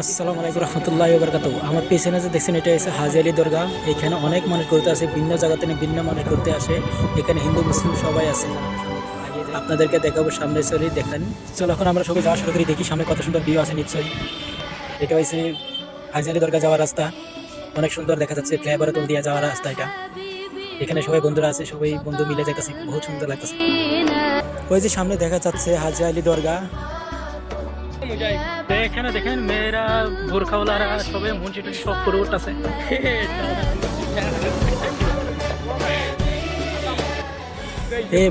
আসসালামু আলাইকুম রহমতুল্লাহি ওয়া বারাকাতুহু। আমার পেছনে যে দেখছেন এটা হচ্ছে হাজী আলী দরগা। এখানে অনেক মানুষ ঘুরতে আসে, ভিন্ন জায়গা থেকে ভিন্ন মানুষ ঘুরতে আসে। এখানে হিন্দু মুসলিম সবাই আছে। আপনাদেরকে দেখাবো, সামনে চলে দেখেন। চলো এখন আমরা সবাই যাওয়া শুরু করি, দেখি সামনে কত সুন্দর ভিউ আছে। নিশ্চয়ই এটা হচ্ছে হাজী আলী দরগা যাওয়ার রাস্তা। অনেক সুন্দর দেখা যাচ্ছে, ফ্লাইওভার তোল দিয়ে যাওয়ার রাস্তা এটা। এখানে সবাই বন্ধুরা আছে, সবাই বন্ধু মিলে যাইতেছে, বহুত সুন্দর লাগতেছে। ওই যে সামনে দেখা যাচ্ছে হাজী আলী দরগা। এখানে দেখেন মেয়েরা বোরখাওয়ালারা সবাই মুন্সি টুন্সি সব করে উঠতেছে।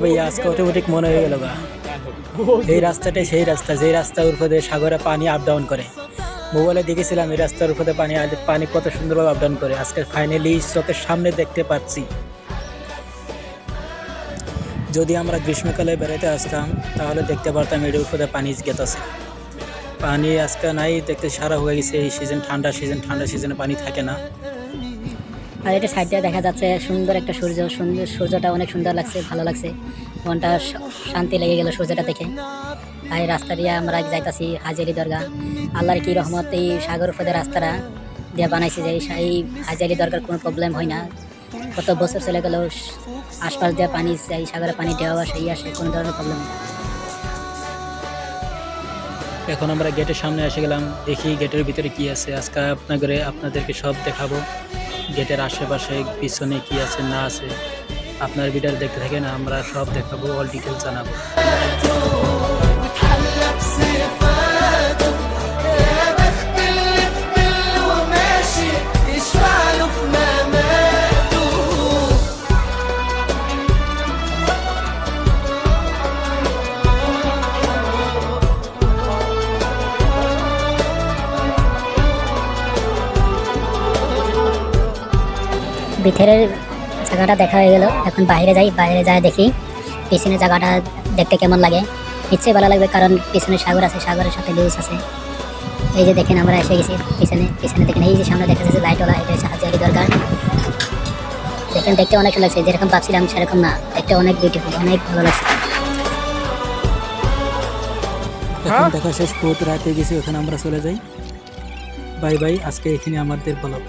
ভাইয়া আজকে অটোমেটিক মনে হয়ে গেল গা, এই রাস্তাটাই সেই রাস্তা যে রাস্তার উপরে সাগরে পানি আপ ডাউন করে। মোবাইলে দেখেছিলাম এই রাস্তার উপরে পানি কত সুন্দরভাবে আপ ডাউন করে। আজকে ফাইনালি চোখের সামনে দেখতে পাচ্ছি। যদি আমরা গ্রীষ্মকালে বেড়াতে আসতাম তাহলে দেখতে পারতাম এর উপরে পানি গেতেছে। পানি আজকে নাই, দেখতে সারা হয়ে গেছে। এই সিজন ঠান্ডা সিজনে পানি থাকে না। আর এটা সাইড দিয়ে দেখা যাচ্ছে সুন্দর একটা সূর্যটা অনেক সুন্দর লাগছে, ভালো লাগছে, মনটা শান্তি লেগে গেল সূর্যটা দেখে। আর এই রাস্তা দিয়ে আমরা যাইতাছি হাজী আলী দরগা। আল্লাহর কি রহমত, এই সাগর উপরে রাস্তাটা দিয়ে বানাইছে যে এই হাজী আলী দরগার কোনো প্রবলেম হয় না। কত বছর চলে গেল, আশপাশ দিয়ে পানি, এই সাগরে পানি দেওয়া আসে কোনো ধরনের প্রবলেম হয় না। এখন আমরা গেটের সামনে এসে গেলাম, দেখি গেটের ভিতরে কি আছে। আজকে আপনাদেরকে সব দেখাবো, গেটের আশেপাশে পিছনে কি আছে না আছে। আপনার ভিডিও দেখতে থাকেন, আমরা সব দেখাবো, অল ডিটেলস জানাবো। ভিতরের জায়গাটা দেখা হয়ে গেল, এখন বাইরে যাই দেখি পিছনের জায়গাটা দেখতে কেমন লাগে। নিশ্চয়ই ভালো লাগবে, কারণ পিছনে সাগর আছে, সাগরের সাথে লিউজ আছে। এই যে দেখেন আমরা এসে গেছি পিছনে দেখেন, এই যে সামনে দেখা যাচ্ছে লাইটওয়ালা, এটা হচ্ছে হাজী আলী দরগা। দেখেন দেখতে অনেক সুন্দর লাগছে, যেরকম ভাবছিলাম সেরকম না, দেখতে অনেক বিউটিফুল, অনেক ভালো লাগছে। এখন দেখা শেষ, বহুত রাত হয়ে গেছে, ওখানে আমরা চলে যাই। বাই বাই, আজকে এখানে আমাদের ব্লগ।